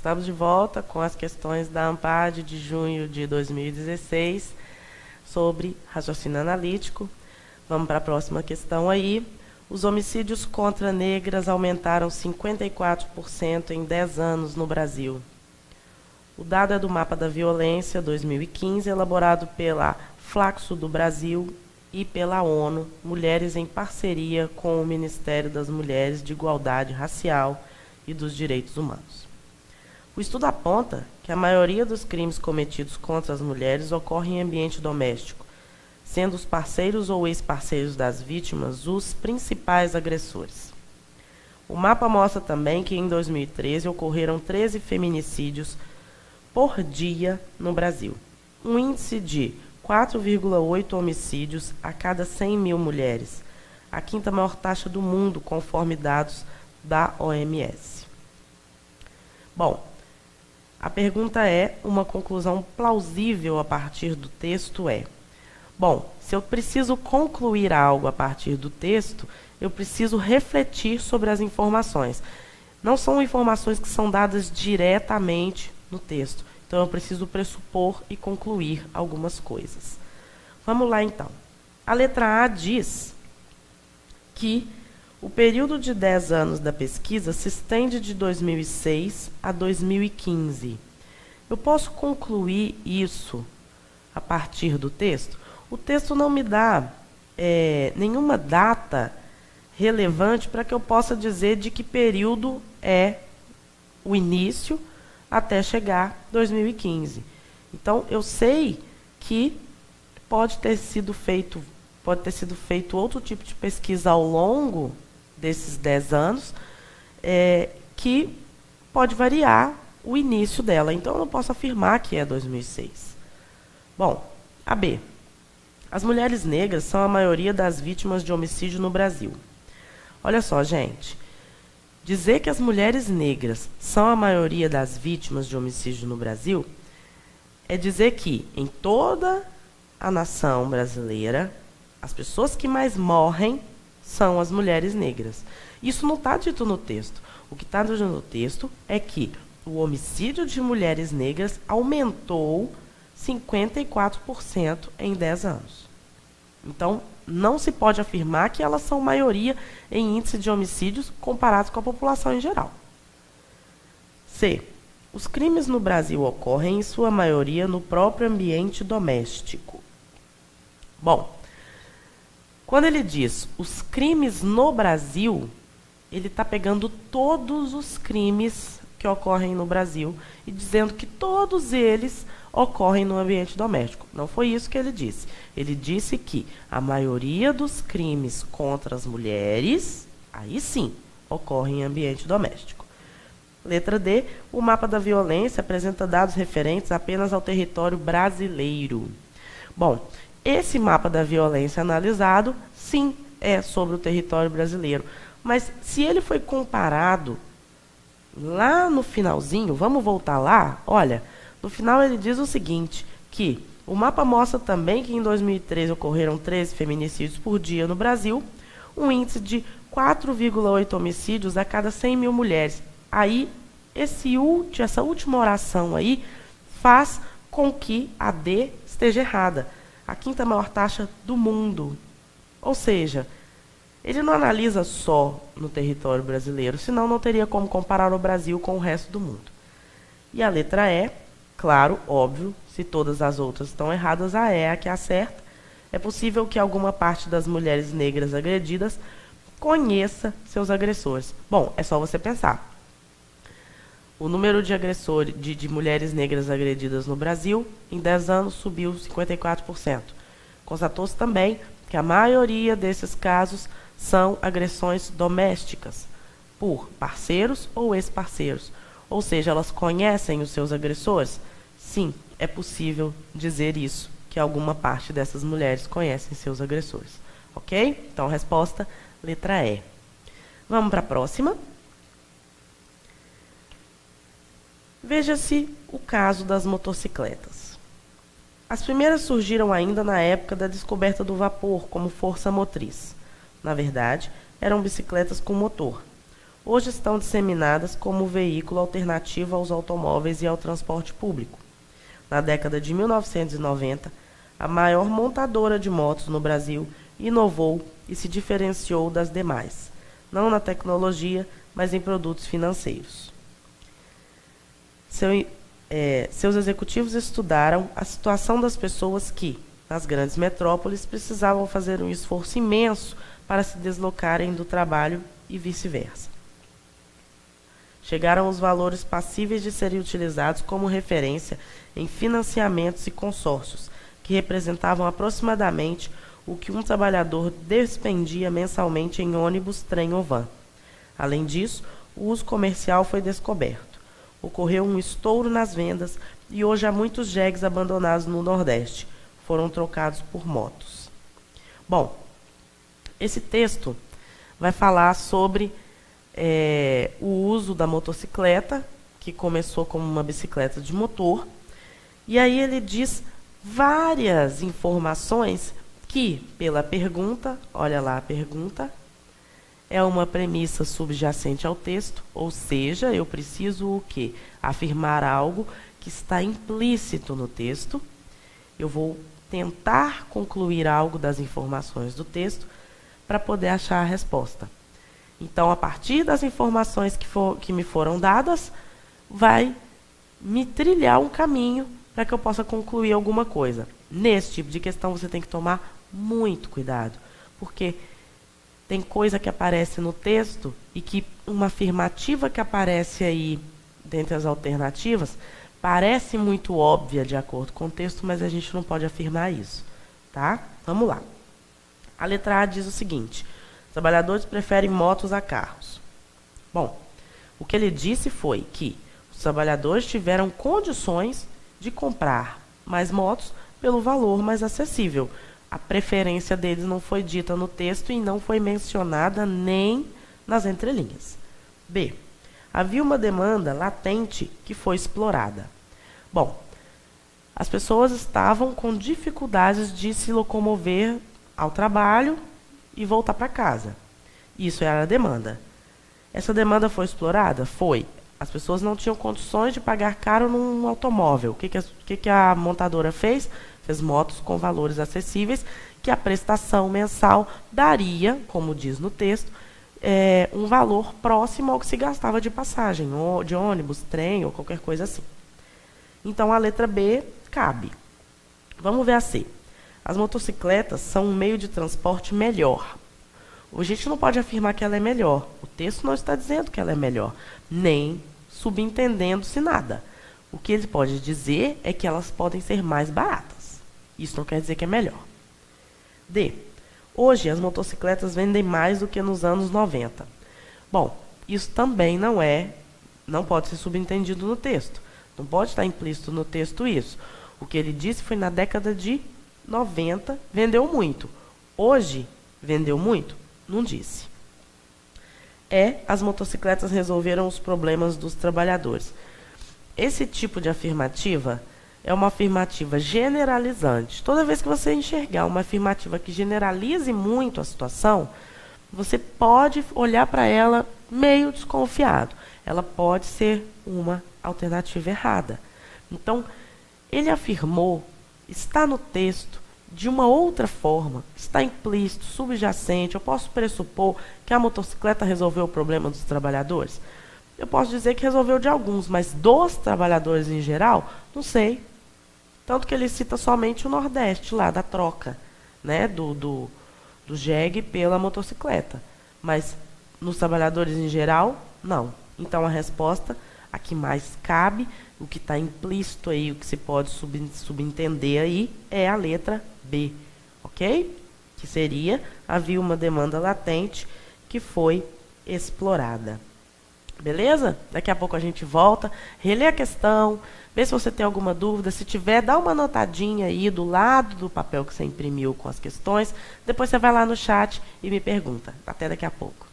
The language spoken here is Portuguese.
Estamos de volta com as questões da ANPAD de junho de 2016 sobre raciocínio analítico. Vamos para a próxima questão aí. Os homicídios contra negras aumentaram 54% em 10 anos no Brasil. O dado é do Mapa da Violência 2015, elaborado pela Flaxo do Brasil e pela ONU, Mulheres em parceria com o Ministério das Mulheres, de Igualdade Racial e dos Direitos Humanos. O estudo aponta que a maioria dos crimes cometidos contra as mulheres ocorre em ambiente doméstico, sendo os parceiros ou ex-parceiros das vítimas os principais agressores. O mapa mostra também que em 2013 ocorreram 13 feminicídios por dia no Brasil, um índice de 4,8 homicídios a cada 100 mil mulheres, a quinta maior taxa do mundo, conforme dados da OMS. Bom, a pergunta é, uma conclusão plausível a partir do texto é: bom, se eu preciso concluir algo a partir do texto, eu preciso refletir sobre as informações. Não são informações que são dadas diretamente no texto. Então, eu preciso pressupor e concluir algumas coisas. Vamos lá, então. A letra A diz que o período de 10 anos da pesquisa se estende de 2006 a 2015. Eu posso concluir isso a partir do texto? O texto não me dá nenhuma data relevante para que eu possa dizer de que período é o início até chegar 2015. Então, eu sei que pode ter sido feito outro tipo de pesquisa ao longo desses 10 anos, que pode variar o início dela. Então, eu não posso afirmar que é 2006. Bom, a B. As mulheres negras são a maioria das vítimas de homicídio no Brasil. Olha só, gente. Dizer que as mulheres negras são a maioria das vítimas de homicídio no Brasil é dizer que, em toda a nação brasileira, as pessoas que mais morrem são as mulheres negras. Isso não está dito no texto. O que está dito no texto é que o homicídio de mulheres negras aumentou 54% em 10 anos. Então, não se pode afirmar que elas são maioria em índice de homicídios comparados com a população em geral. C. Os crimes no Brasil ocorrem, em sua maioria, no próprio ambiente doméstico. Bom, quando ele diz os crimes no Brasil, ele está pegando todos os crimes que ocorrem no Brasil e dizendo que todos eles ocorrem no ambiente doméstico. Não foi isso que ele disse. Ele disse que a maioria dos crimes contra as mulheres, aí sim, ocorrem em ambiente doméstico. Letra D. O mapa da violência apresenta dados referentes apenas ao território brasileiro. Bom, esse mapa da violência analisado, sim, é sobre o território brasileiro. Mas se ele foi comparado lá no finalzinho, vamos voltar lá? Olha, no final ele diz o seguinte, que o mapa mostra também que em 2013 ocorreram 13 feminicídios por dia no Brasil, um índice de 4,8 homicídios a cada 100 mil mulheres. Aí, essa última oração aí faz com que a D esteja errada. A quinta maior taxa do mundo. Ou seja, ele não analisa só no território brasileiro, senão não teria como comparar o Brasil com o resto do mundo. E a letra E, claro, óbvio, se todas as outras estão erradas, a E é a que acerta. É possível que alguma parte das mulheres negras agredidas conheça seus agressores. Bom, é só você pensar. O número de mulheres negras agredidas no Brasil, em 10 anos, subiu 54%. Constatou-se também que a maioria desses casos são agressões domésticas, por parceiros ou ex-parceiros. Ou seja, elas conhecem os seus agressores? Sim, é possível dizer isso, que alguma parte dessas mulheres conhecem seus agressores. Ok? Então, resposta, letra E. Vamos para a próxima. Veja-se o caso das motocicletas. As primeiras surgiram ainda na época da descoberta do vapor como força motriz. Na verdade, eram bicicletas com motor. hoje estão disseminadas como veículo alternativo aos automóveis e ao transporte público. Na década de 1990, a maior montadora de motos no Brasil inovou e se diferenciou das demais, não na tecnologia, mas em produtos financeiros. Seus executivos estudaram a situação das pessoas que, nas grandes metrópoles, precisavam fazer um esforço imenso para se deslocarem do trabalho e vice-versa. Chegaram aos valores passíveis de serem utilizados como referência em financiamentos e consórcios, que representavam aproximadamente o que um trabalhador despendia mensalmente em ônibus, trem ou van. Além disso, o uso comercial foi descoberto. Ocorreu um estouro nas vendas e hoje há muitos jegues abandonados no Nordeste. Foram trocados por motos. Bom, esse texto vai falar sobre o uso da motocicleta, que começou como uma bicicleta de motor, e aí ele diz várias informações que, pela pergunta, olha lá a pergunta, é uma premissa subjacente ao texto, ou seja, eu preciso o quê? Afirmar algo que está implícito no texto. Eu vou tentar concluir algo das informações do texto para poder achar a resposta. Então, a partir das informações que me foram dadas, vai me trilhar um caminho para que eu possa concluir alguma coisa. Nesse tipo de questão, você tem que tomar muito cuidado, porque tem coisa que aparece no texto e que uma afirmativa que aparece aí dentre as alternativas parece muito óbvia de acordo com o texto, mas a gente não pode afirmar isso, tá? Vamos lá. A letra A diz o seguinte: trabalhadores preferem motos a carros. Bom, o que ele disse foi que os trabalhadores tiveram condições de comprar mais motos pelo valor mais acessível. A preferência deles não foi dita no texto e não foi mencionada nem nas entrelinhas. B. Havia uma demanda latente que foi explorada. Bom, as pessoas estavam com dificuldades de se locomover ao trabalho e voltar para casa. Isso era a demanda. Essa demanda foi explorada? Foi. As pessoas não tinham condições de pagar caro num automóvel. O que a montadora fez? Fez motos com valores acessíveis, que a prestação mensal daria, como diz no texto, um valor próximo ao que se gastava de passagem, ou de ônibus, trem ou qualquer coisa assim. Então, a letra B cabe. Vamos ver a C. As motocicletas são um meio de transporte melhor. A gente não pode afirmar que ela é melhor. O texto não está dizendo que ela é melhor, nem subentendendo-se nada. O que ele pode dizer é que elas podem ser mais baratas. Isso não quer dizer que é melhor. D. Hoje, as motocicletas vendem mais do que nos anos 90. Bom, isso também não pode ser subentendido no texto. Não pode estar implícito no texto isso. O que ele disse foi na década de 90, vendeu muito. Hoje, vendeu muito? Não disse. As motocicletas resolveram os problemas dos trabalhadores. Esse tipo de afirmativa é uma afirmativa generalizante. Toda vez que você enxergar uma afirmativa que generalize muito a situação, você pode olhar para ela meio desconfiado. Ela pode ser uma alternativa errada. Então, ele afirmou, está no texto, de uma outra forma, está implícito, subjacente. Eu posso pressupor que a motocicleta resolveu o problema dos trabalhadores? Eu posso dizer que resolveu de alguns, mas dos trabalhadores em geral, não sei. Tanto que ele cita somente o Nordeste, lá da troca, né, do jegue pela motocicleta. Mas nos trabalhadores em geral, não. Então, a resposta, a que mais cabe, o que está implícito aí, o que se pode subentender aí, é a letra B, ok? Que seria, havia uma demanda latente que foi explorada. Beleza? Daqui a pouco a gente volta, relê a questão, vê se você tem alguma dúvida. Se tiver, dá uma anotadinha aí do lado do papel que você imprimiu com as questões. Depois você vai lá no chat e me pergunta. Até daqui a pouco.